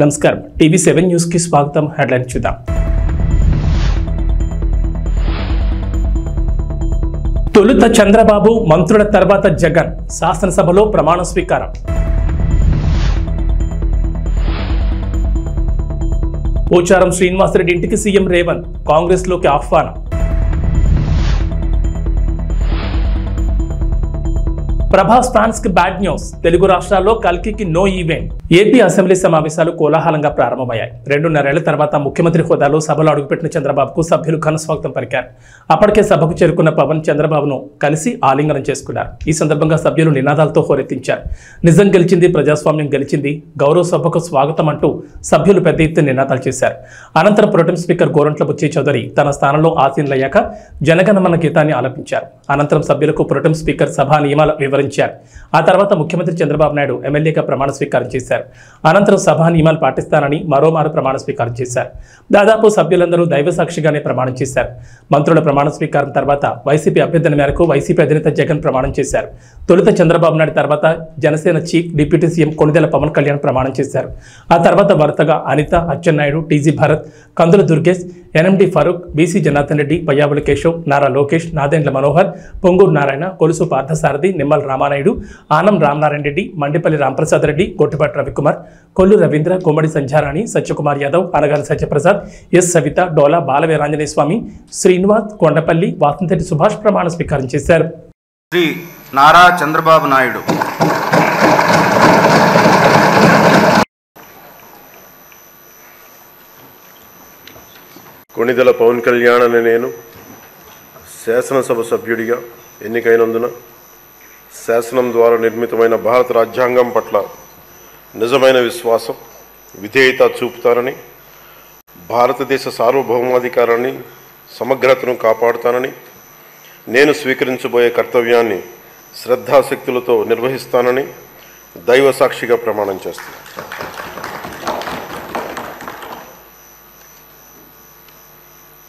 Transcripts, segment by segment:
నమస్కారం టీవీ7 న్యూస్ కి స్వాగతం. హెడ్లైన్ చూద్దాం. తొలుత చంద్రబాబు, మంత్రుల తర్వాత జగన్ శాసనసభలో ప్రమాణ స్వీకారం. పోచారం శ్రీనివాసరెడ్డి ఇంటికి సీఎం రేవంత్, కాంగ్రెస్ లోకి ఆహ్వానం. ప్రభాస్ ఫ్యాన్స్ కి బ్యాడ్ న్యూస్. తెలుగు రాష్ట్రాల్లో కల్కికి నో ఈవెంట్. ఏపీ అసెంబ్లీ సమావేశాలు కోలాహలంగా ప్రారంభమయ్యాయి. 2.5 ఏళ్ల తర్వాత ముఖ్యమంత్రి హోదాలో సభలో అడుగుపెట్టిన చంద్రబాబుకు సభ్యులు ఘన స్వాగతం పలికారు. అప్పటికే సభకు చేరుకున్న పవన్ చంద్రబాబును కలిసి ఆలింగనం చేసుకున్నారు. ఈ సందర్భంగా సభ్యులు నినాదాలతో హోరెత్తించారు. నిజం గెలిచింది, ప్రజాస్వామ్యం గెలిచింది, గౌరవ సభకు స్వాగతం అంటూ సభ్యులు పెద్ద ఎత్తున నినాదాలు చేశారు. అనంతరం ప్రొటెం స్పీకర్ గోరంట్ల బుచ్చి చౌదరి తన స్థానంలో ఆసీనులయ్యాక జనగణమన గీతాన్ని ఆలపించారు. అనంతరం సభ్యులకు ప్రొటెం స్పీకర్ సభా నియమాలు వివరించారు. ఆ తర్వాత ముఖ్యమంత్రి చంద్రబాబు నాయుడు ఎమ్మెల్యేగా ప్రమాణ స్వీకారం చేశారు. అనంతరం సభా నియమాలు పాటిస్తానని మరోమారు ప్రమాణ స్వీకారం చేశారు. దాదాపు సభ్యులందరూ దైవ సాక్షిగానే ప్రమాణం చేశారు. మంత్రుల ప్రమాణ స్వీకారం తర్వాత వైసీపీ అభ్యర్థన మేరకు వైసీపీ అధినేత జగన్ ప్రమాణం చేశారు. తొలుత చంద్రబాబు నాయుడు తర్వాత Janasena chief deputy CM Konidela Pawan Kalyan ప్రమాణం చేశారు. ఆ తర్వాత వరుసగా Anitha, Atchannaidu, TG Bharath, Kandula Durgesh, NMD Farooq, BC Janardhan Reddy, Payyavula Keshav, Nara Lokesh, Nadendla Manohar, Ponguru Narayana, Kolusu Parthasarathy, Nimmala Ramanaidu, Anam Ramanarayana Reddy, Mandipalli Ramprasad Reddy, Gottipati Ravikumar, Kollu Ravindra, Kommadi Sandhyarani, Satyakumar Yadav, Anagani Satyaprasad, S Savitha, Dola Balaveeranjaneya Swamy, Srinivas, Kondapalli, Vasamsetti Subhash ప్రమాణ స్వీకారం చేశారు. శ్రీ నారా చంద్రబాబు నాయుడు. కొణిదెల పవన్ కళ్యాణ్ అనే నేను శాసనసభ సభ్యుడిగా ఎన్నికైనందున శాసనం ద్వారా నిర్మితమైన భారత రాజ్యాంగం పట్ల నిజమైన విశ్వాసం, విధేయత చూపుతానని, భారతదేశ సార్వభౌమాధికారాన్ని, సమగ్రతను కాపాడుతానని, నేను స్వీకరించబోయే కర్తవ్యాన్ని శ్రద్ధాశక్తులతో నిర్వహిస్తానని దైవ సాక్షిగా ప్రమాణం చేస్తాను.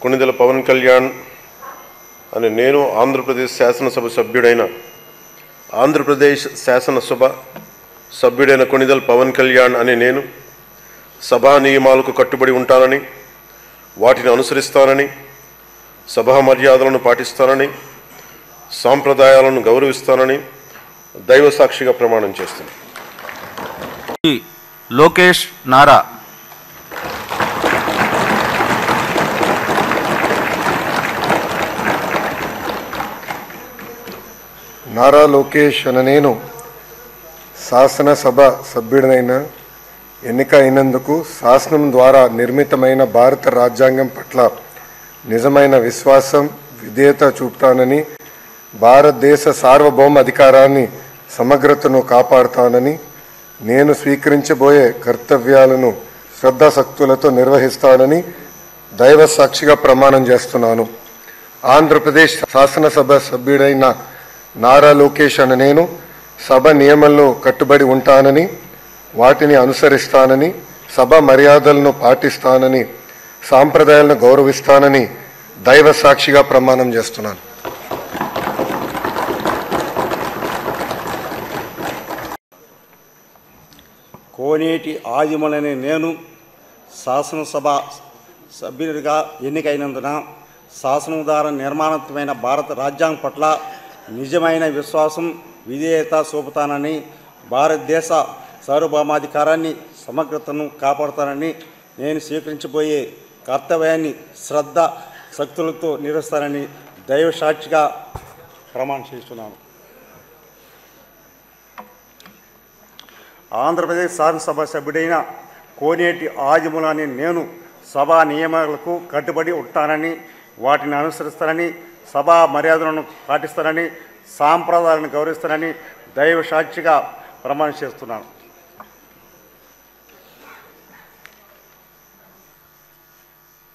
కొణిదెల పవన్ కళ్యాణ్ అని నేను ఆంధ్రప్రదేశ్ శాసనసభ సభ్యుడైన ఆంధ్రప్రదేశ్ శాసనసభ సభ్యుడైన కొణిదెల పవన్ కళ్యాణ్ అని నేను సభా నియమాలకు కట్టుబడి ఉంటానని, వాటిని అనుసరిస్తానని, సభా మర్యాదలను పాటిస్తానని, సాంప్రదాయాలను గౌరవిస్తానని దైవ సాక్షిగా ప్రమాణం చేస్తున్నాను. లోకేష్ నారా. నారా లోకేష్ అనే నేను శాసనసభ సభ్యుడినైన ఎన్నిక అయినందుకు శాసనం ద్వారా నిర్మితమైన భారత రాజ్యాంగం పట్ల నిజమైన విశ్వాసం, విధేయత చూపుతానని, భారతదేశ సార్వభౌమ అధికారాన్ని, సమగ్రతను కాపాడుతానని, నేను స్వీకరించబోయే కర్తవ్యాలను శ్రద్ధాశక్తులతో నిర్వహిస్తానని దైవ సాక్షిగా ప్రమాణం చేస్తున్నాను. ఆంధ్రప్రదేశ్ శాసనసభ సభ్యుడైన నారా లోకేష్ అనే నేను సభ నియమాల్లో కట్టుబడి ఉంటానని, వాటిని అనుసరిస్తానని, సభ మర్యాదలను పాటిస్తానని, సాంప్రదాయాలను గౌరవిస్తానని దైవ సాక్షిగా ప్రమాణం చేస్తున్నాను. కోనేటి ఆదిమూలనే నేను శాసనసభ సభ్యుడిగా ఎన్నికైనందున శాసనం ద్వారా నిర్మాణమైన భారత రాజ్యాంగం పట్ల నిజమైన విశ్వాసం, విధేయత చూపుతానని, భారతదేశ సార్వభౌమాధికారాన్ని, సమగ్రతను కాపాడుతానని, నేను స్వీకరించబోయే కర్తవ్యాన్ని శ్రద్ధ శక్తులతో నిర్వహిస్తానని దైవ సాక్షిగా ప్రమాణం చేస్తున్నాను. ఆంధ్రప్రదేశ్ శాసనసభ సభ్యుడైన కోనేటి ఆదిమూలనే నేను సభా నియమాలకు కట్టుబడి ఉంటానని, వాటిని అనుసరిస్తానని, సభా మర్యాదలను పాటిస్తానని, సాంప్రదాయాలను గౌరవిస్తానని దైవ సాక్షిగా ప్రమాణం చేస్తున్నాను.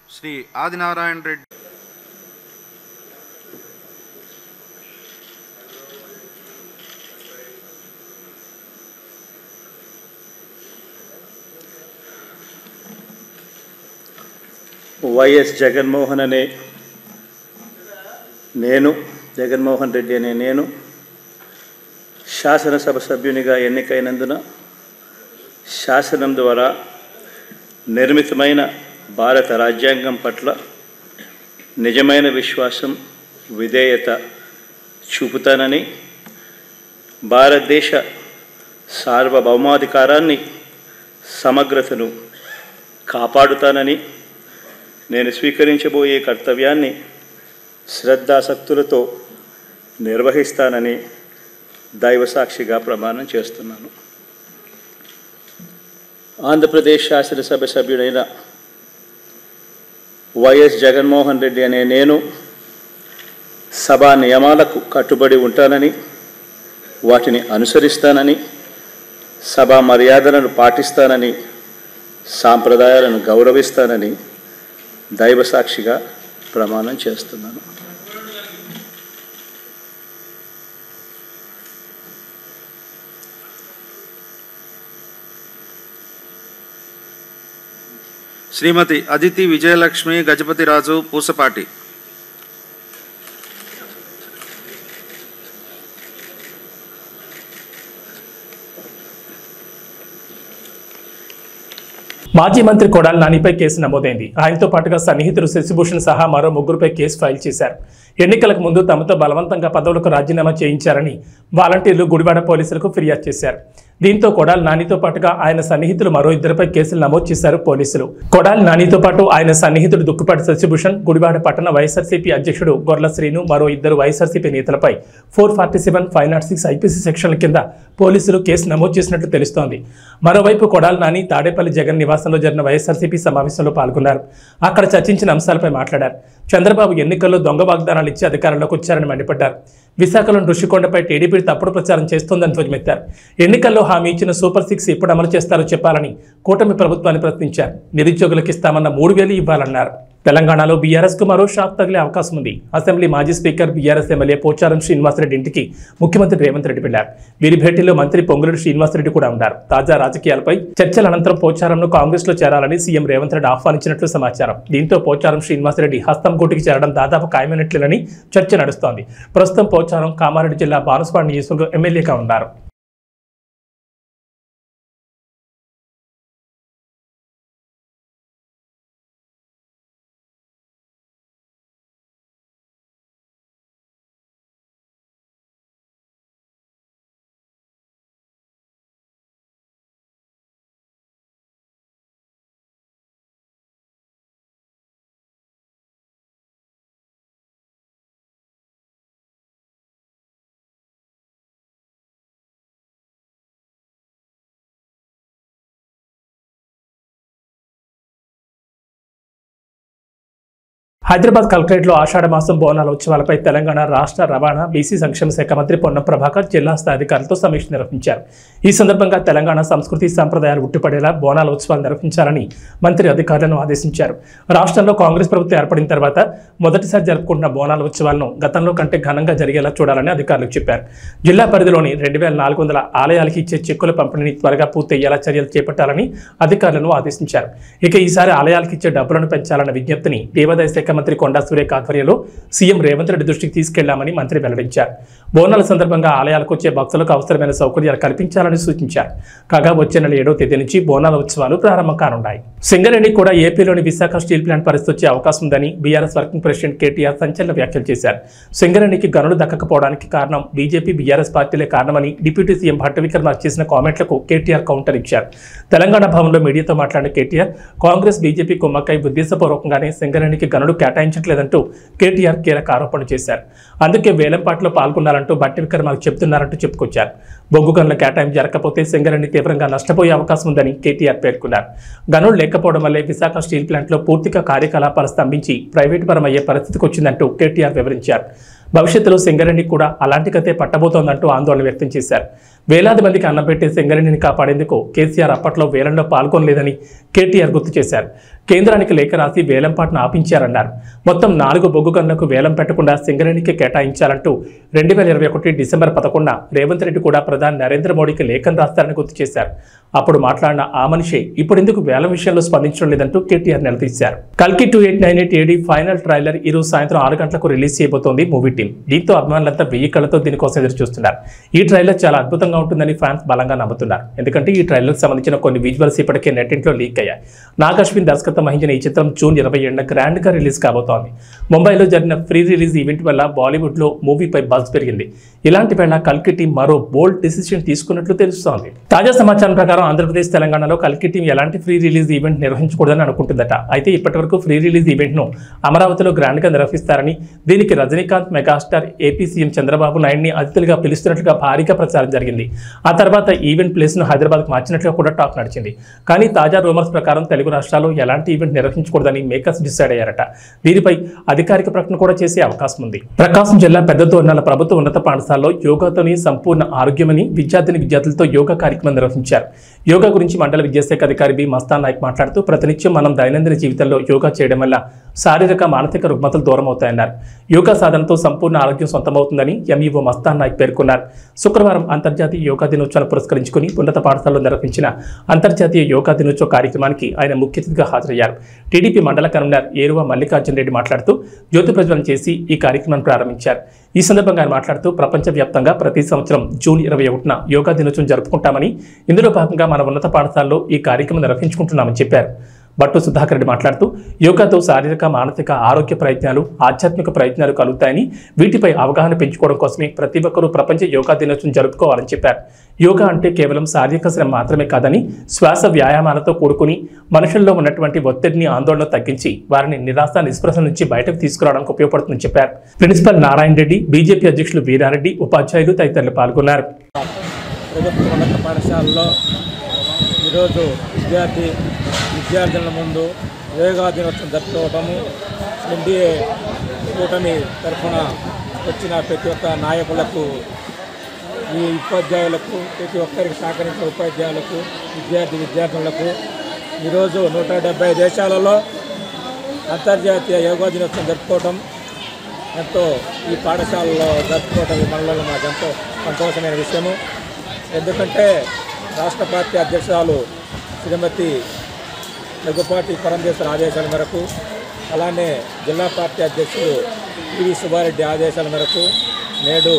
శ్రీ ఆదినారాయణ రెడ్డి. వైఎస్ జగన్మోహన్ అనే నేను, జగన్మోహన్ రెడ్డి అనే నేను శాసనసభ సభ్యునిగా ఎన్నికైనందున శాసనం ద్వారా నిర్మితమైన భారత రాజ్యాంగం పట్ల నిజమైన విశ్వాసం, విధేయత చూపుతానని, భారతదేశ సార్వభౌమాధికారాన్ని, సమగ్రతను కాపాడుతానని, నేను స్వీకరించబోయే కర్తవ్యాన్ని శ్రద్ధాసక్తులతో నిర్వహిస్తానని దైవసాక్షిగా ప్రమాణం చేస్తున్నాను. ఆంధ్రప్రదేశ్ శాసనసభ సభ్యుడైన వైఎస్ జగన్మోహన్ రెడ్డి అనే నేను సభా నియమాలకు కట్టుబడి ఉంటానని, వాటిని అనుసరిస్తానని, సభా మర్యాదలను పాటిస్తానని, సాంప్రదాయాలను గౌరవిస్తానని దైవసాక్షిగా ప్రమాణం చేస్తున్నాను. శ్రీమతి అదితి విజయలక్ష్మి గజపతిరాజు పూసపాటి. మాజీ మంత్రి కొడాలి నానిపై కేసు నమోదైంది. ఆయనతో పాటుగా సన్నిహితుడు శశిభూషణ్ సహా మరో 3 కేసు ఫైల్ చేశారు. ఎన్నికలకు ముందు తమతో బలవంతంగా పదవులకు రాజీనామా చేయించారని వాలంటీర్లు గుడివాడ పోలీసులకు ఫిర్యాదు చేశారు. దీంతో కొడాలి నానితో పాటుగా ఆయన సన్నిహితులు మరో 2 కేసులు నమోదు చేశారు పోలీసులు. కొడాలి నానితో పాటు ఆయన సన్నిహితుడు దుక్కుపాటి శశిభూషణ్, గుడివాడ పట్టణ వైఎస్ఆర్సీపీ అధ్యక్షుడు గొర్ల శ్రీను, మరో 2 వైఎస్ఆర్సీపీ నేతలపై 447, 506 ఐపీసీ సెక్షన్ల కింద పోలీసులు కేసు నమోదు చేసినట్లు తెలుస్తోంది. మరోవైపు కొడాలి నాని తాడేపల్లి జగన్ నివాసంలో జరిగిన వైఎస్ఆర్సీపీ సమావేశంలో పాల్గొన్నారు. అక్కడ చర్చించిన అంశాలపై మాట్లాడారు. చంద్రబాబు ఎన్నికల్లో దొంగ వాగ్దానాలు ఇచ్చి అధికారంలోకి వచ్చారని మండిపడ్డారు. విశాఖలోని ఋషికొండపై టీడీపీ తప్పుడు ప్రచారం చేస్తోందని ధ్వజమెత్తారు. ఎన్నికల్లో హామీ ఇచ్చిన సూపర్ 6 ఎప్పుడు అమలు చేస్తారో చెప్పాలని కూటమి ప్రభుత్వాన్ని ప్రశ్నించారు. నిరుద్యోగులకు ఇస్తామన్న 3,000 ఇవ్వాలన్నారు. తెలంగాణలో బీఆర్ఎస్ కు మరో షాక్ తగిలే అవకాశం ఉంది. అసెంబ్లీ మాజీ speaker BRS MLA Pocharam Srinivasa Reddy ఇంటికి ముఖ్యమంత్రి రేవంత్ రెడ్డి వెళ్లారు. వీరి భేటీలో మంత్రి పొంగులేటి శ్రీనివాసరెడ్డి కూడా ఉన్నారు. తాజా రాజకీయాలపై చర్చల అనంతరం పోచారంను కాంగ్రెస్ లో చేరాలని సీఎం రేవంత్ రెడ్డి ఆహ్వానించినట్లు సమాచారం. దీంతో పోచారం శ్రీనివాసరెడ్డి హస్తం గూటికి చేరడం దాదాపు ఖాయమైనట్లేనని చర్చ నడుస్తోంది. ప్రస్తుతం పోచారం కామారెడ్డి జిల్లా బాన్సువాడ నియోజకవర్గం ఎమ్మెల్యేగా ఉన్నారు. హైదరాబాద్ కలెక్టరేట్లో ఆషాఢ మాసం బోనాల ఉత్సవాలపై తెలంగాణ రాష్ట్ర రవాణా బీసీ సంక్షేమ శాఖ మంత్రి పొన్నం ప్రభాకర్ జిల్లా స్థాయి అధికారులతో సమీక్ష నిర్వహించారు. ఈ సందర్భంగా తెలంగాణ సంస్కృతి సంప్రదాయాలు ఉట్టిపడేలా బోనాల ఉత్సవాలు నిర్వహించాలని మంత్రి అధికారులను ఆదేశించారు. రాష్ట్రంలో కాంగ్రెస్ ప్రభుత్వం ఏర్పడిన తర్వాత మొదటిసారి జరుపుకుంటున్న బోనాల ఉత్సవాలను గతంలో కంటే ఘనంగా జరిగేలా చూడాలని అధికారులకు చెప్పారు. జిల్లా పరిధిలోని 2,400 ఆలయాలకి ఇచ్చే చెక్కుల పంపిణీని త్వరగా పూర్తయ్యేలా చర్యలు చేపట్టాలని అధికారులను ఆదేశించారు. ఇక ఈసారి ఆలయాలకు ఇచ్చే డబ్బులను పెంచాలన్న విజ్ఞప్తిని దేవాదాయ శాఖ మంత్రి కొండా సురేఖ ఆధ్వర్యంలో సీఎం రేవంత్ రెడ్డి దృష్టికి తీసుకెళ్లామని మంత్రి వెల్లడించారు. బోనాల సందర్భంగా ఆలయాలకు వచ్చే భక్తులకు అవసరమైన సౌకర్యాలు కల్పించాలని సూచించారు. కాగా వచ్చే నెల 7వ తేదీ నుంచి బోనాల ఉత్సవాలు ప్రారంభం కానున్నాయి. సింగరేణి కూడా ఏపీలోని విశాఖ స్టీల్ ప్లాంట్ పరిస్థితి వచ్చే అవకాశం ఉందని బీఆర్ఎస్ వర్కింగ్ ప్రెసిడెంట్ కేటీఆర్ సంచలన వ్యాఖ్యలు చేశారు. సింగరేణికి గనులు దక్కకపోవడానికి కారణం బీజేపీ బీఆర్ఎస్ పార్టీలే కారణమని డిప్యూటీ సీఎం భట్టి విక్రమార్క చేసిన కామెంట్లకు కేటీఆర్ కౌంటర్ ఇచ్చారు. తెలంగాణ భవన్లో మీడియాతో మాట్లాడిన కేటీఆర్ కాంగ్రెస్ బీజేపీ కుమ్మక్కై ఉద్దేశపూర్వకంగానే సింగరేణికి గనులు కేటాయించట్లేదంటూ కేటీఆర్ కీలక ఆరోపణలు చేశారు. అందుకే వేలంపాట్లో పాల్గొన్నారంటూ భట్టి విక్రమార్క చెబుతున్నారంటూ చెప్పుకొచ్చారు. బొగ్గు గనుల కేటాయింపు జరగకపోతే సింగరేణి తీవ్రంగా నష్టపోయే అవకాశం ఉందని కేటీఆర్ పేర్కొన్నారు. గనులు లేకపోవడం వల్లే విశాఖ స్టీల్ ప్లాంట్లో పూర్తిగా కార్యకలాపాలు స్తంభించి ప్రైవేటు పరం అయ్యే పరిస్థితికి వచ్చిందంటూ కేటీఆర్ వివరించారు. భవిష్యత్తులో సింగరేణి కూడా అలాంటి కథే పట్టబోతోందంటూ ఆందోళన వ్యక్తం చేశారు. వేలాది మందికి అన్నం పెట్టే సింగరేణిని కాపాడేందుకు కేసీఆర్ అప్పట్లో వేలంలో పాల్గొనలేదని కేటీఆర్ గుర్తు చేశారు. కేంద్రానికి లేఖ రాసి వేలంపాటను ఆపించారన్నారు. మొత్తం 4 బొగ్గు గనులకు వేలం పెట్టకుండా సింగరేణికి కేటాయించాలంటూ 2021 డిసెంబర్ 11న రేవంత్ రెడ్డి కూడా ప్రధాని నరేంద్ర మోడీకి లేఖను రాస్తారని గుర్తు చేశారు. అప్పుడు మాట్లాడిన ఆ మనిషి ఇప్పుడెందుకు వేలం విషయంలో స్పందించడం లేదంటూ కేటీఆర్ నిలదీశారు. కల్కి 2898 AD ఫైనల్ ట్రైలర్ ఈరోజు సాయంత్రం 6 గంటలకు రిలీజ్ చేయబోతోంది మూవీ టీం. దీంతో అభిమానులంతా 1000 కళ్ళతో దీనికోసం ఎదురు చూస్తున్నారు. ఈ ట్రైలర్ చాలా అద్భుతంగా ఉంటుందని ఫ్యాన్స్ బలంగా నమ్ముతున్నారు. ఎందుకంటే ఈ ట్రైలర్కి సంబంధించిన కొన్ని విజువల్స్ ఇప్పటికే నెట్టింట్లో లీక్ అయ్యాయి. నాగ్ అశ్విన్ దర్శకత్వం వహించిన ఈ చిత్రం జూన్ 27న గ్రాండ్ గా రిలీజ్ కాబోతోంది. ముంబైలో జరిగిన ఫ్రీ రిలీజ్ ఈవెంట్ వల్ల బాలీవుడ్ లో మూవీపై బజ్ పెరిగింది. ఇలాంటి వేళ కల్కి టీం మరో బోల్డ్ డిసిషన్ తీసుకున్నట్లు తెలుస్తోంది. తాజా సమాచారం ప్రకారం ఆంధ్రప్రదేశ్, తెలంగాణలో కల్కి టీం ఎలాంటి ఫ్రీ రిలీజ్ ఈవెంట్ నిర్వహించకూడదని అనుకుంటుందట. అయితే ఇప్పటివరకు ఫ్రీ రిలీజ్ ఈవెంట్ ను అమరావతిలో గ్రాండ్ గా నిర్వహిస్తారని, దీనికి Rajinikanth, megastar, AP CM Chandrababu నాయుడిని అతిథులుగా పిలుస్తున్నట్లుగా భారీగా ప్రచారం జరిగింది. ఆ తర్వాత ఈవెంట్ ప్లేస్ ను హైదరాబాద్కు మార్చినట్లుగా కూడా టాక్ నడిచింది. కానీ తాజా రూమర్స్ ప్రకారం తెలుగు రాష్ట్రాల్లో ఎలాంటి ఈవెంట్ నిర్వహించకూడదని మేకర్స్ డిసైడ్ అయ్యారట. దీనిపై అధికారిక ప్రకటన కూడా చేసే అవకాశం ఉంది. ప్రకాశం జిల్లా పెద్దతోర్నాల ప్రభుత్వ ఉన్నత పాఠశాలలో యోగాతోని సంపూర్ణ ఆరోగ్యమని విద్యార్థులతో యోగా కార్యక్రమం నిర్వహించారు. యోగా గురించి మండల విద్యాశాఖ అధికారి బి మస్తాన్ నాయక్ మాట్లాడుతూ ప్రతినిత్యం మనం దైనందిన జీవితంలో యోగా చేయడం వల్ల శారీరక, మానసిక రుగ్మతలు దూరం అవుతాయన్నారు. యోగా సాధనతో సంపూర్ణ ఆరోగ్యం సొంతమవుతుందని ఎంఈఓ మస్తాన్ నాయక్ పేర్కొన్నారు. శుక్రవారం అంతర్జాతీయ యోగా దినోత్సవాన్ని పురస్కరించుకుని ఉన్నత పాఠశాలలో నిర్వహించిన అంతర్జాతీయ యోగా దినోత్సవ కార్యక్రమానికి ఆయన ముఖ్య అతిథిగా హాజరయ్యారు. టీడీపీ మండల కన్వీనర్ ఏరువ మల్లికార్జున రెడ్డి మాట్లాడుతూ జ్యోతి ప్రజ్వలన చేసి ఈ కార్యక్రమాన్ని ప్రారంభించారు. ఈ సందర్భంగా ఆయన మాట్లాడుతూ ప్రపంచవ్యాప్తంగా ప్రతి సంవత్సరం జూన్ 21న యోగా దినోత్సవం జరుపుకుంటామని, ఇందులో భాగంగా మన ఉన్నత పాఠశాలలో ఈ కార్యక్రమం నిర్వహించుకుంటున్నామని చెప్పారు. బట్టు సుధాకర్ రెడ్డి మాట్లాడుతూ యోగాతో శారీరక, మానసిక ఆరోగ్య ప్రయత్నాలు, ఆధ్యాత్మిక ప్రయత్నాలు కలుగుతాయని, వీటిపై అవగాహన పెంచుకోవడం కోసమే ప్రతి ఒక్కరూ ప్రపంచ యోగా దినోత్సవం జరుపుకోవాలని చెప్పారు. యోగా అంటే కేవలం శారీరక శ్రమ మాత్రమే కాదని, శ్వాస వ్యాయామాలతో కూడుకుని మనుషుల్లో ఉన్నటువంటి ఒత్తిడిని, ఆందోళన తగ్గించి వారిని నిరాశ, నిస్పృహ నుంచి బయటకు తీసుకురావడానికి ఉపయోగపడుతుందని చెప్పారు. ప్రిన్సిపల్ నారాయణ రెడ్డి, బీజేపీ అధ్యక్షులు వీరారెడ్డి, ఉపాధ్యాయులు తదితరులు పాల్గొన్నారు. ప్రభుత్వ ఉన్నత పాఠశాలలో ఈరోజు విద్యార్థుల ముందు యోగా దినోత్సవం జరుపుకోవటము, ఎన్డీఏ కూటమి తరఫున వచ్చిన ప్రతి ఒక్క నాయకులకు, ఈ ఉపాధ్యాయులకు, ప్రతి ఒక్కరికి సహకరించిన ఉపాధ్యాయులకు, విద్యార్థులకు ఈరోజు 170 దేశాలలో అంతర్జాతీయ యోగా దినోత్సవం జరుపుకోవటం ఎంతో, ఈ పాఠశాలలో జరుపుకోవటం ఈ మండలంలో మాకు ఎంతో సంతోషమైన విషయము. ఎందుకంటే రాష్ట్ర పార్టీ అధ్యక్షురాలు శ్రీమతి దగ్గుపాటి పరమేశ్వర ఆదేశాల మేరకు, అలానే జిల్లా పార్టీ అధ్యక్షులు పివి సుబ్బారెడ్డి ఆదేశాల మేరకు నేడు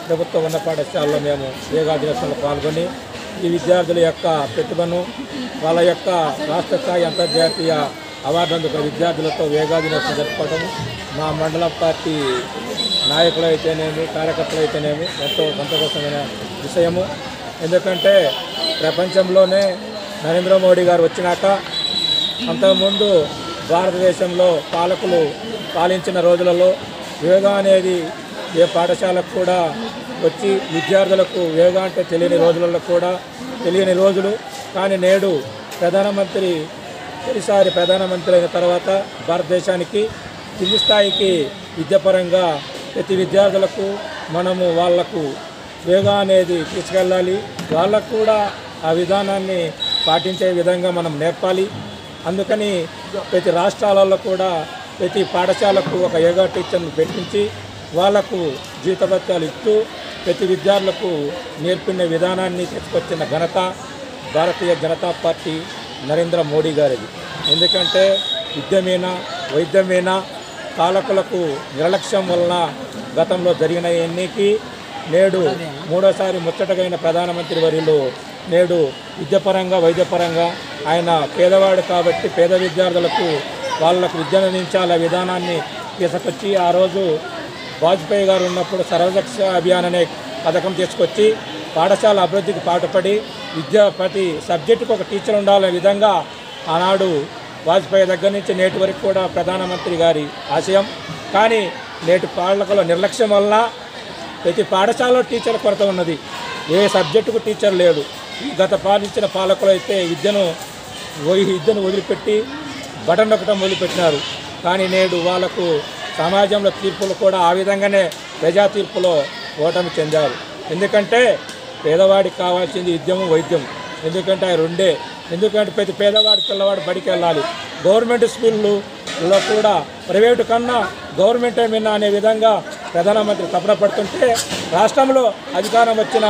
ప్రభుత్వ ఉన్నత పాఠశాలలో మేము యోగా దినోత్సవంలో పాల్గొని ఈ విద్యార్థుల యొక్క ప్రతిభను, వాళ్ళ యొక్క రాష్ట్ర స్థాయి, అంతర్జాతీయ అవార్డు అందుకున్న విద్యార్థులతో యోగా దినోత్సవం జరుపుకోవడం మా మండల పార్టీ నాయకులు అయితేనేమి, కార్యకర్తలు అయితేనేమి ఎంతో సంతోషమైన విషయము. ఎందుకంటే ప్రపంచంలోనే నరేంద్ర మోడీ గారు వచ్చినాక, అంతకుముందు భారతదేశంలో పాలకులు పాలించిన రోజులలో యోగా అనేది ఏ పాఠశాలకు కూడా వచ్చి విద్యార్థులకు యోగా అంటే తెలియని రోజులు. కానీ నేడు తొలిసారి ప్రధానమంత్రి అయిన తర్వాత భారతదేశానికి కింది స్థాయికి విద్యాపరంగా ప్రతి విద్యార్థులకు మనము వాళ్లకు యోగా అనేది తీసుకెళ్ళాలి. వాళ్ళకు కూడా ఆ విధానాన్ని పాటించే విధంగా మనం నేర్పాలి. అందుకని ప్రతి రాష్ట్రాలలో కూడా ప్రతి పాఠశాలకు ఒక యోగా టీచర్ను పెట్టించి వాళ్లకు జీతభత్యాలు ఇస్తూ ప్రతి విద్యార్థులకు నేర్పిన విధానాన్ని తీసుకొచ్చిన ఘనత భారతీయ జనతా పార్టీ నరేంద్ర మోడీ గారిది. ఎందుకంటే వైద్యమైన పాలకులకు నిర్లక్ష్యం వలన గతంలో జరిగిన ఎన్నికకి నేడు మూడోసారి ముచ్చటగైన ప్రధానమంత్రి వర్యులు నేడు విద్యాపరంగా, వైద్యపరంగా ఆయన పేదవాడు కాబట్టి పేద విద్యార్థులకు వాళ్లకు విద్యను అందించాల విధానాన్ని తీసుకొచ్చి, ఆ రోజు వాజ్పేయి గారు ఉన్నప్పుడు సర్వశిక్ష అభియాన్ అనే పథకం తీసుకొచ్చి పాఠశాల అభివృద్ధికి పాటుపడి ప్రతి సబ్జెక్టుకు ఒక టీచర్ ఉండాలనే విధంగా ఆనాడు వాజ్పేయి దగ్గర నుంచి నేటి వరకు కూడా ప్రధానమంత్రి గారి ఆశయం. కానీ నేటి పాలకుల నిర్లక్ష్యం వలన ప్రతి పాఠశాలలో టీచర్ కొరత ఉన్నది. ఏ సబ్జెక్టుకు టీచర్ లేడు. గత పాలించిన పాలకులు అయితే విద్యను వదిలిపెట్టి బటన్ నొక్కడం మొదలుపెట్టినారు. కానీ నేడు వాళ్లకు సమాజంలో తీర్పులు కూడా ఆ విధంగానే ప్రజా తీర్పులో ఓటమి చెందారు. ఎందుకంటే పేదవాడికి కావాల్సింది విద్యము, వైద్యం. ఎందుకంటే ఆ రెండే ఎందుకంటే ప్రతి పేదవాడి పిల్లవాడు బడికి వెళ్ళాలి. గవర్నమెంట్ స్కూళ్ళలో కూడా ప్రైవేటు కన్నా గవర్నమెంటే మిన్నా అనే విధంగా ప్రధానమంత్రి తపన పడుతుంటే రాష్ట్రంలో అధికారం వచ్చిన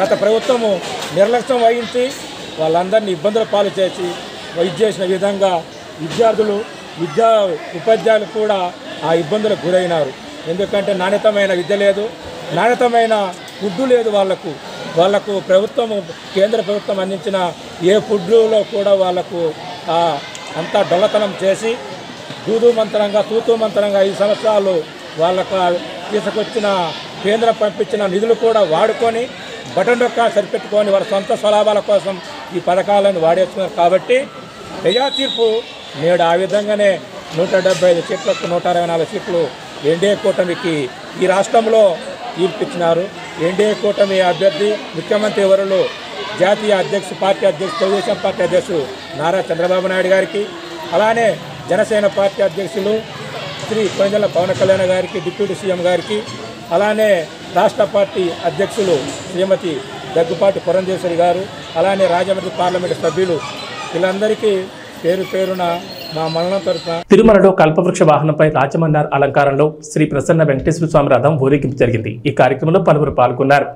గత ప్రభుత్వము నిర్లక్ష్యం వహించి వాళ్ళందరినీ ఇబ్బందుల పాలు చేసి చేసిన విధంగా విద్యార్థులు ఉపాధ్యాయులు కూడా ఆ ఇబ్బందులకు గురైనారు. ఎందుకంటే నాణ్యతమైన విద్య లేదు, నాణ్యతమైన ఫుడ్డు లేదు. వాళ్లకు ప్రభుత్వము కేంద్ర ప్రభుత్వం అందించిన ఏ ఫుడ్లో కూడా వాళ్లకు అంతా డొల్లతనం చేసి తూతూ మంత్రంగా 5 సంవత్సరాలు వాళ్ళకు తీసుకొచ్చిన కేంద్రం పంపించిన నిధులు కూడా వాడుకొని బటన్ రొక్క సరిపెట్టుకొని వాళ్ళ సొంత స్వలాభాల కోసం ఈ పథకాలను వాడేస్తున్నారు. కాబట్టి ప్రజా తీర్పు నేడు ఆ విధంగానే 175 సీట్లకు 164 సీట్లు ఎన్డీఏ కూటమికి ఈ రాష్ట్రంలో తీర్పిచ్చినారు. ఎన్డీఏ కూటమి అభ్యర్థి ముఖ్యమంత్రి వరులు జాతీయ పార్టీ అధ్యక్షుడు తెలుగుదేశం పార్టీ అధ్యక్షుడు నారా చంద్రబాబు నాయుడు గారికి, అలానే జనసేన పార్టీ అధ్యక్షులు శ్రీ కొణిదెల పవన్ కళ్యాణ్ గారికి, డిప్యూటీ సీఎం గారికి, అలానే రాష్ట్ర పార్టీ అధ్యక్షులు శ్రీమతి దగ్గుపాటి పురంధేశ్వరి గారు, అలానే రాజమండ్రి పార్లమెంటు సభ్యులు వీళ్ళందరికీ పేరు పేరున మా మండలం తరఫున. తిరుమలలో కల్పవృక్ష వాహనంపై రాజమన్నార్ అలంకారంలో శ్రీ ప్రసన్న వెంకటేశ్వర స్వామి రథం ఊరేగింపు జరిగింది. ఈ కార్యక్రమంలో పలువురు పాల్గొన్నారు.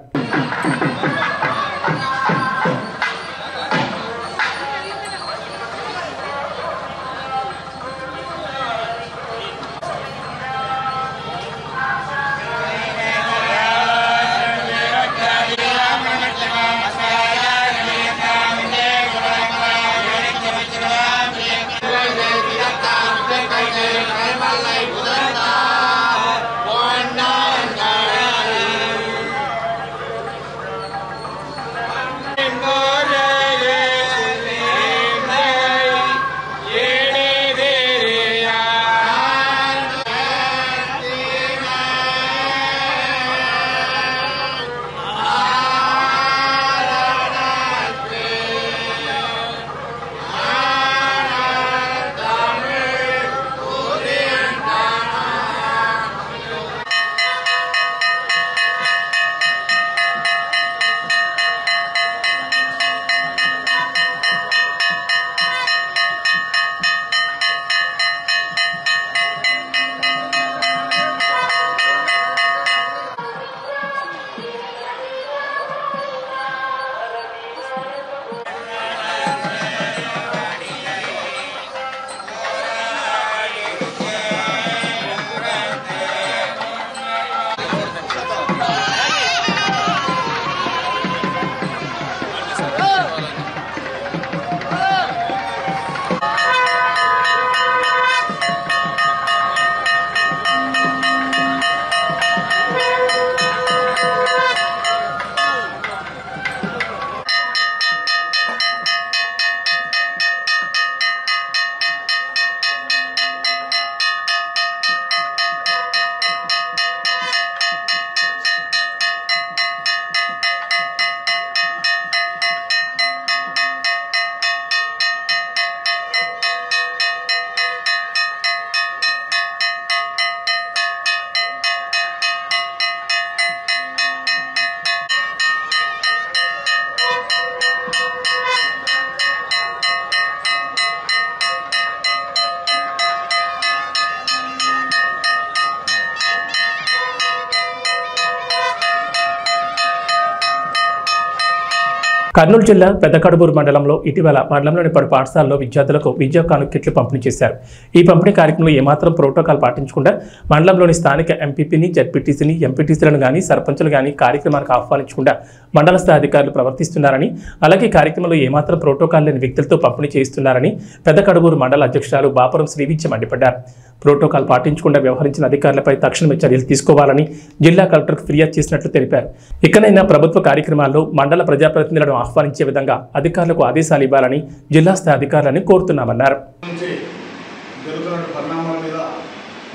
కర్నూలు జిల్లా పెద్దకడుబూరు మండలంలో ఇటీవల మండలంలోని పలు పాఠశాలలో విద్యార్థులకు విద్యా కానుక కిట్లు పంపిణీ చేశారు. ఈ పంపిణీ కార్యక్రమంలో ఏమాత్రం ప్రోటోకాల్ పాటించకుండా మండలంలోని స్థానిక ఎంపీపీని, జడ్పీటీసీని, ఎంపీటీసీలను కానీ సర్పంచులు కానీ కార్యక్రమానికి ఆహ్వానించకుండా మండల స్థాయి అధికారులు ప్రవర్తిస్తున్నారని, అలాగే కార్యక్రమంలో ఏమాత్రం ప్రోటోకాల్ లేని వ్యక్తులతో పంపిణీ చేస్తున్నారని పెద్దకడుబూరు మండల అధ్యక్షురాలు బాపురం శ్రీవిద్య మండిపడ్డారు. ప్రోటోకాల్ పాటించకుండా వ్యవహరించిన అధికారులపై తక్షణమే చర్యలు తీసుకోవాలని జిల్లా కలెక్టర్కు ఫిర్యాదు చేసినట్లు తెలిపారు. ఇకనైనా ప్రభుత్వ కార్యక్రమాల్లో మండల ప్రజాప్రతినిధులను ఆహ్వానించే విధంగా అధికారులకు ఆదేశాలు ఇవ్వాలని జిల్లా స్థాయి అధికారులను కోరుతున్నామన్నారు.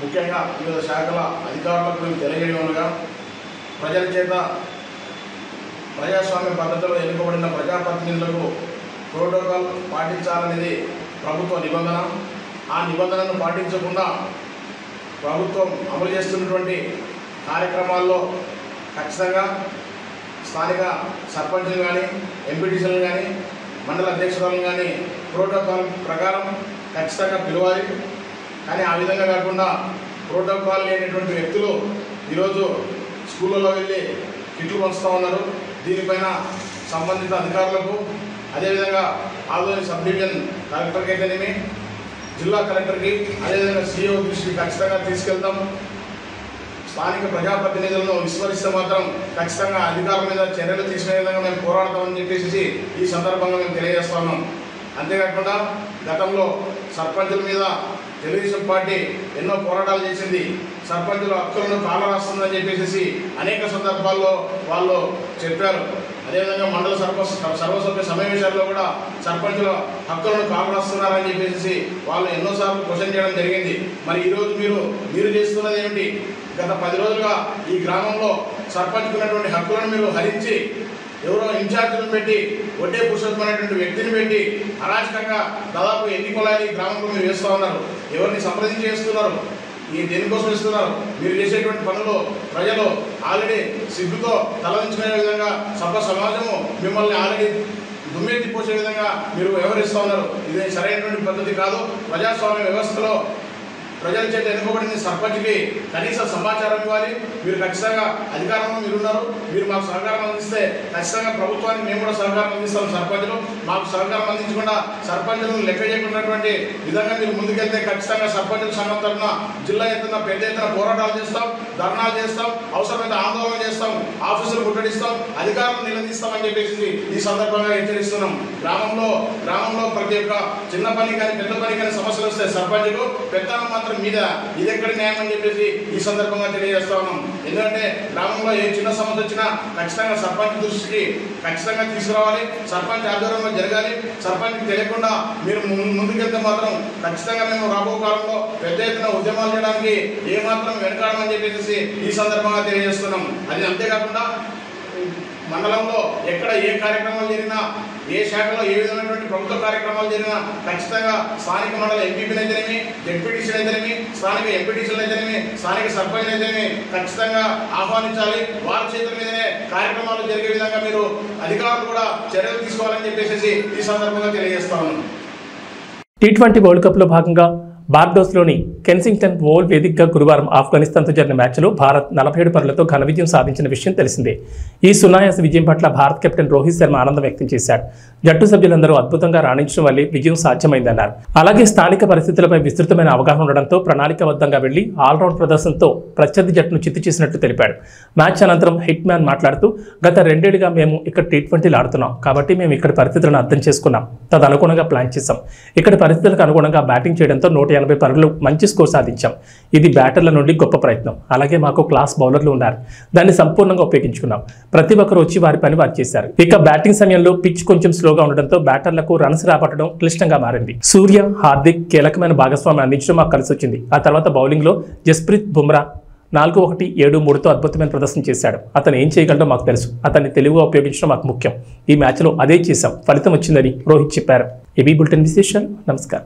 ముఖ్యంగా వివిధ శాఖల అధికారులకు తెలియజేయగా ప్రజల చేత ప్రజాస్వామ్య పద్ధతిలో ఎన్నుకోబడిన ప్రజాప్రతినిధులకు ప్రోటోకాల్ పాటించాలనేది ప్రభుత్వ నిబంధన. ఆ నిబంధనను పాటించకుండా ప్రభుత్వం అమలు చేస్తున్నటువంటి కార్యక్రమాల్లో ఖచ్చితంగా స్థానిక సర్పంచులు కానీ, ఎంపీటీసీలు కానీ, మండల అధ్యక్షురాలను కానీ ప్రోటోకాల్ ప్రకారం ఖచ్చితంగా పిలవాలి. కానీ ఆ విధంగా కాకుండా ప్రోటోకాల్ లేనటువంటి వ్యక్తులు ఈరోజు స్కూళ్ళలో వెళ్ళి కిట్లు పంచుతూ ఉన్నారు. దీనిపైన సంబంధిత అధికారులకు, అదేవిధంగా ఆదోని సబ్ డివిజన్ కలెక్టర్కి అయితేనేమి, జిల్లా కలెక్టర్కి, అదేవిధంగా CEO దృష్టికి ఖచ్చితంగా తీసుకెళ్తాం. స్థానిక ప్రజాప్రతినిధులను విస్మరిస్తే మాత్రం ఖచ్చితంగా అధికారుల మీద చర్యలు తీసుకునే విధంగా మేము పోరాడతామని చెప్పేసి ఈ సందర్భంగా మేము తెలియజేస్తా ఉన్నాం. అంతేకాకుండా గతంలో సర్పంచుల మీద తెలుగుదేశం పార్టీ ఎన్నో పోరాటాలు చేసింది. సర్పంచుల హక్కులను కాలరాస్తుందని చెప్పేసి అనేక సందర్భాల్లో వాళ్ళు చెప్పారు. అదేవిధంగా మండల సర్వసభ్య సమావేశాల్లో కూడా సర్పంచుల హక్కులను కాలరాస్తున్నారని చెప్పేసి వాళ్ళు ఎన్నోసార్లు క్వశ్చన్ చేయడం జరిగింది. మరి ఈరోజు మీరు చేస్తున్నది ఏమిటి? గత 10 రోజులుగా ఈ గ్రామంలో సర్పంచ్కు ఉన్నటువంటి హక్కులను మీరు హరించి ఎవరో ఇన్ఛార్జీలను పెట్టి ఒడ్డే పురుషోత్తం అనేటువంటి వ్యక్తిని పెట్టి అరాచకంగా దాదాపు ఎన్ని కులాలు ఈ గ్రామంలో మీరు వేస్తూ ఉన్నారు. ఎవరిని సంప్రదించి చేస్తున్నారు? ఈ దేనికోసం ఇస్తున్నారు? మీరు చేసేటువంటి పనులు ప్రజలు ఆల్రెడీ సిగ్గుతో తలదించుకునే విధంగా సమాజము మిమ్మల్ని ఆల్రెడీ దుమ్మెత్తి పోసే విధంగా మీరు వ్యవహరిస్తూ ఉన్నారు. ఇది సరైనటువంటి పద్ధతి కాదు. ప్రజాస్వామ్య వ్యవస్థలో ప్రజల చేత ఎన్నుకోబడిన సర్పంచ్కి కనీస సమాచారం ఇవ్వాలి. మీరు ఖచ్చితంగా అధికారంలో మీరున్నారు. మీరు మాకు సహకారం అందిస్తే ఖచ్చితంగా ప్రభుత్వానికి మేము కూడా సహకారం అందిస్తాం. సర్పంచులు మాకు సహకారం అందించకుండా సర్పంచులను లెక్క చేయకున్నటువంటి విధంగా మీరు ముందుకెళ్తే ఖచ్చితంగా సర్పంచుల సంఘం తరఫున జిల్లా ఎత్తున పెద్ద ఎత్తున పోరాటాలు చేస్తాం, ధర్నాలు చేస్తాం, అవసరమైతే ఆందోళన చేస్తాం, ఆఫీసులు ముట్టడిస్తాం, అధికారులను నిలదీస్తామని చెప్పేసి ఈ సందర్భంగా హెచ్చరిస్తున్నాం. గ్రామంలో ప్రతి ఒక్క చిన్న పని కానీ పెద్ద పని కానీ సమస్యలు వస్తే సర్పంచులు పెద్దలు మాత్రం మీద ఇది ఎక్కడ న్యాయం అని చెప్పేసి ఈ సందర్భంగా తెలియజేస్తా ఉన్నాం. ఎందుకంటే గ్రామంలో ఏ చిన్న సమస్య వచ్చినా ఖచ్చితంగా సర్పంచ్ దృష్టికి ఖచ్చితంగా తీసుకురావాలి. సర్పంచ్ ఆధ్వర్యంలో జరగాలి. సర్పంచ్కి తెలియకుండా మీరు ముందుకెళ్తే మాత్రం ఖచ్చితంగా మేము రాబో కాలంలో పెద్ద ఎత్తున ఉద్యమాలు చేయడానికి ఏమాత్రం వెనకాడమని చెప్పేసి ఈ సందర్భంగా తెలియజేస్తున్నాం. అది అంతేకాకుండా మండలంలో ఎక్కడ ఏ కార్యక్రమాలు జరిగినా, ఏ శాఖలో ఏ విధమైనటువంటి ప్రభుత్వ కార్యక్రమాలు జరిగినా ఖచ్చితంగా స్థానిక మండల ఎంపీపీలు అయితేనేమి, జెడ్పీటీసీలు అయితేనేమి, స్థానిక ఎంపీటీసీలు అయితేనేమి, స్థానిక సర్పంచ్ అయితేనేమి ఖచ్చితంగా ఆహ్వానించాలి. వారి చేతుల మీదనే కార్యక్రమాలు జరిగే విధంగా మీరు అధికారులు కూడా చర్యలు తీసుకోవాలని చెప్పేసి ఈ సందర్భంగా తెలియజేస్తా ఉన్నాను. T20 వరల్డ్ కప్లో భాగంగా బార్బడోస్లోని కెన్సింగ్టన్ ఓవల్ వేదికగా గురువారం ఆఫ్ఘనిస్తాన్తో జరిగిన మ్యాచ్లో భారత్ 47 పరుగులతో ఘన విజయం సాధించిన విషయం తెలిసిందే. ఈ సునాయాస విజయం పట్ల భారత్ కెప్టెన్ రోహిత్ శర్మ ఆనందం వ్యక్తం చేశాడు. జట్టు సభ్యులందరూ అద్భుతంగా రాణించడం వల్లే విజయం సాధ్యమైందన్నారు. అలాగే స్థానిక పరిస్థితులపై విస్తృతమైన అవగాహన ఉండడంతో ప్రణాళికాబద్ధంగా వెళ్లి ఆల్రౌండ్ ప్రదర్శనతో ప్రత్యర్థి జట్టును చిత్తు చేసినట్టు తెలిపాడు. మ్యాచ్ అనంతరం హిట్ మ్యాన్ మాట్లాడుతూ, గత 2 ఏళ్లుగా మేము ఇక్కడ T20 ఆడుతున్నాం కాబట్టి మేము ఇక్కడ పరిస్థితులను అర్థం చేసుకున్నాం, తదనుగుణంగా ప్లాన్ చేశాం. ఇక్కడ పరిస్థితులకు అనుగుణంగా బ్యాటింగ్ చేయడంతో 180 పరుగులు మంచి స్కోర్ సాధించాం. ఇది బ్యాటర్ల నుండి గొప్ప ప్రయత్నం. అలాగే మాకు క్లాస్ బౌలర్లు ఉన్నారు, దాన్ని సంపూర్ణంగా ఉపయోగించుకున్నాం. ప్రతి ఒక్కరు వచ్చి వారి పని వారు చేశారు. ఇక బ్యాటింగ్ సమయంలో పిచ్ కొంచెం స్లోగా ఉండడంతో బ్యాటర్లకు రన్స్ రాబట్టడం క్లిష్టంగా మారింది. సూర్య, హార్దిక్ కీలకమైన భాగస్వామ్యం అందించడం మాకు కలిసి వచ్చింది. ఆ తర్వాత బౌలింగ్ లో జస్ప్రీత్ బుమ్రా 4-1-7-3తో అద్భుతమైన ప్రదర్శన చేశాడు. అతను ఏం చేయగలడో మాకు తెలుసు. అతన్ని తెలివిగా ఉపయోగించడం మాకు ముఖ్యం. ఈ మ్యాచ్లో అదే చేశాం, ఫలితం వచ్చిందని రోహిత్ చెప్పారు. ఏబీ బులెటిన్ విశేషాలు. నమస్కారం.